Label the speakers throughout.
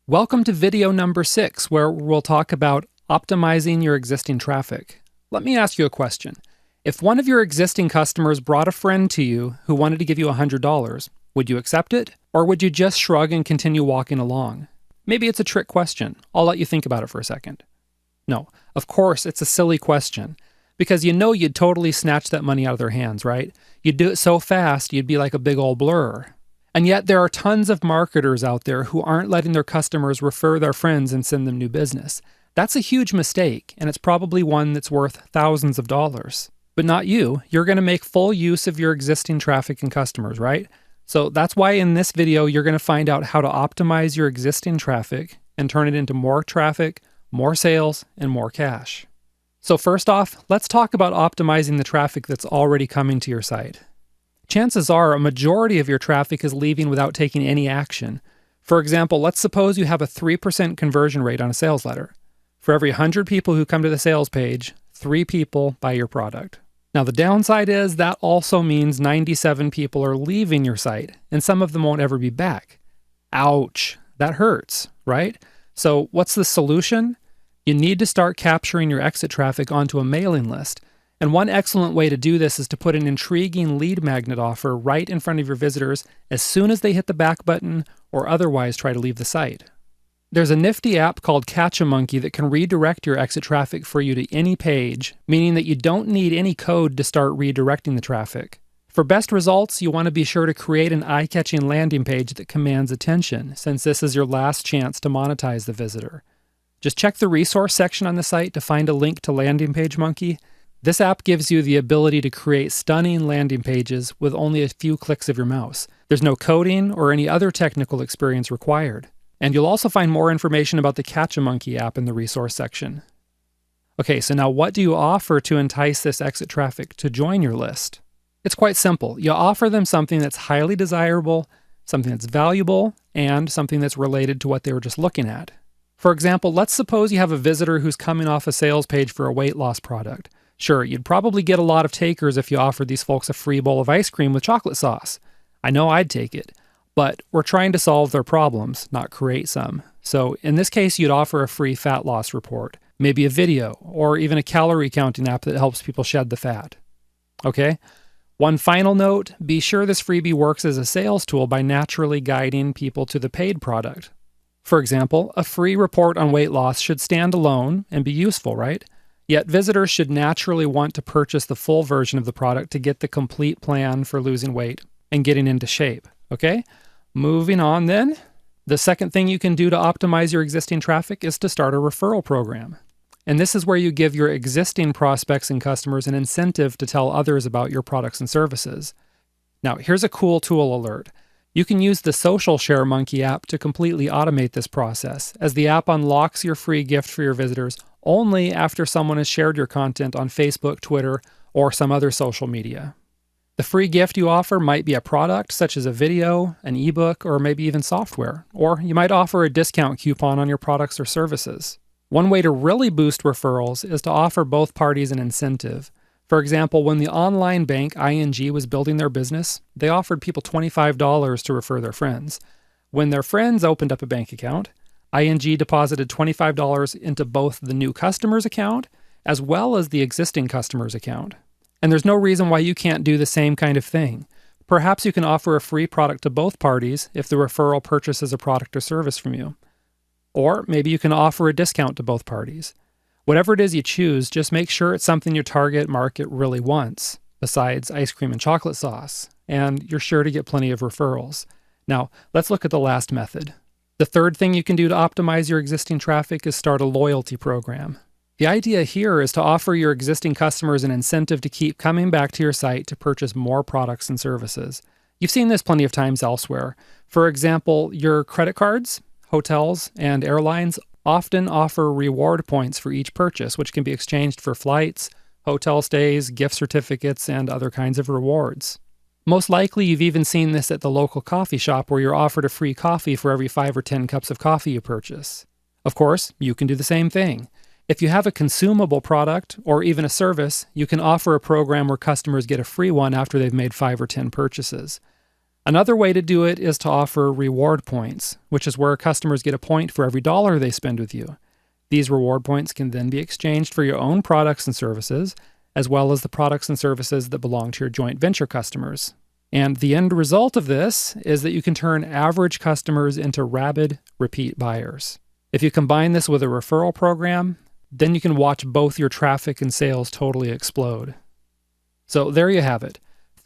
Speaker 1: Welcome to video number 6, where we'll talk about optimizing your existing traffic. Let me ask you a question. If one of your existing customers brought a friend to you who wanted to give you $100, would you accept it? Or would you just shrug and continue walking along? Maybe it's a trick question. I'll let you think about it for a second. No, of course, it's a silly question. Because you know you'd totally snatch that money out of their hands, right? You'd do it so fast, you'd be like a big old blur. And yet there are tons of marketers out there who aren't letting their customers refer their friends and send them new business. That's a huge mistake, and it's probably one that's worth thousands of dollars. But not you. You're going to make full use of your existing traffic and customers, right? So that's why in this video, you're going to find out how to optimize your existing traffic and turn it into more traffic, more sales, and more cash. So first off, let's talk about optimizing the traffic that's already coming to your site. Chances are a majority of your traffic is leaving without taking any action. For example, let's suppose you have a 3% conversion rate on a sales letter. For every 100 people who come to the sales page, 3 people buy your product. Now the downside is that also means 97 people are leaving your site, and some of them won't ever be back. Ouch, that hurts, right? So what's the solution? You need to start capturing your exit traffic onto a mailing list. And one excellent way to do this is to put an intriguing lead magnet offer right in front of your visitors as soon as they hit the back button or otherwise try to leave the site. There's a nifty app called Catch-A-Monkey that can redirect your exit traffic for you to any page, meaning that you don't need any code to start redirecting the traffic. For best results, you want to be sure to create an eye-catching landing page that commands attention, since this is your last chance to monetize the visitor. Just check the resource section on the site to find a link to Landing Page Monkey. This app gives you the ability to create stunning landing pages with only a few clicks of your mouse. There's no coding or any other technical experience required. And you'll also find more information about the Catch-A-Monkey app in the resource section. Okay, so now what do you offer to entice this exit traffic to join your list? It's quite simple. You offer them something that's highly desirable, something that's valuable, and something that's related to what they were just looking at. For example, let's suppose you have a visitor who's coming off a sales page for a weight loss product. Sure, you'd probably get a lot of takers if you offered these folks a free bowl of ice cream with chocolate sauce. I know I'd take it, but we're trying to solve their problems, not create some. So in this case, you'd offer a free fat loss report, maybe a video, or even a calorie counting app that helps people shed the fat. Okay? One final note, be sure this freebie works as a sales tool by naturally guiding people to the paid product. For example, a free report on weight loss should stand alone and be useful, right? Yet visitors should naturally want to purchase the full version of the product to get the complete plan for losing weight and getting into shape, okay? Moving on then. The second thing you can do to optimize your existing traffic is to start a referral program. And this is where you give your existing prospects and customers an incentive to tell others about your products and services. Now, here's a cool tool alert. You can use the Social Share Monkey app to completely automate this process, as the app unlocks your free gift for your visitors only after someone has shared your content on Facebook, Twitter, or some other social media. The free gift you offer might be a product such as a video, an ebook, or maybe even software, or you might offer a discount coupon on your products or services. One way to really boost referrals is to offer both parties an incentive. For example, when the online bank ING was building their business, they offered people $25 to refer their friends. When their friends opened up a bank account, ING deposited $25 into both the new customer's account as well as the existing customer's account. And there's no reason why you can't do the same kind of thing. Perhaps you can offer a free product to both parties if the referral purchases a product or service from you. Or maybe you can offer a discount to both parties. Whatever it is you choose, just make sure it's something your target market really wants, besides ice cream and chocolate sauce, and you're sure to get plenty of referrals. Now, let's look at the last method. The third thing you can do to optimize your existing traffic is start a loyalty program. The idea here is to offer your existing customers an incentive to keep coming back to your site to purchase more products and services. You've seen this plenty of times elsewhere. For example, your credit cards, hotels, and airlines often offer reward points for each purchase, which can be exchanged for flights, hotel stays, gift certificates, and other kinds of rewards. Most likely, you've even seen this at the local coffee shop where you're offered a free coffee for every 5 or 10 cups of coffee you purchase. Of course, you can do the same thing. If you have a consumable product or even a service, you can offer a program where customers get a free one after they've made 5 or 10 purchases. Another way to do it is to offer reward points, which is where customers get a point for every dollar they spend with you. These reward points can then be exchanged for your own products and services, as well as the products and services that belong to your joint venture customers. And the end result of this is that you can turn average customers into rabid repeat buyers. If you combine this with a referral program, then you can watch both your traffic and sales totally explode. So there you have it.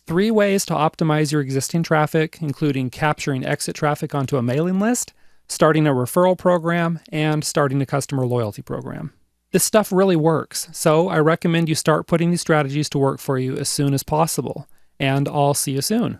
Speaker 1: 3 ways to optimize your existing traffic, including capturing exit traffic onto a mailing list, starting a referral program, and starting a customer loyalty program. This stuff really works, so I recommend you start putting these strategies to work for you as soon as possible. And I'll see you soon.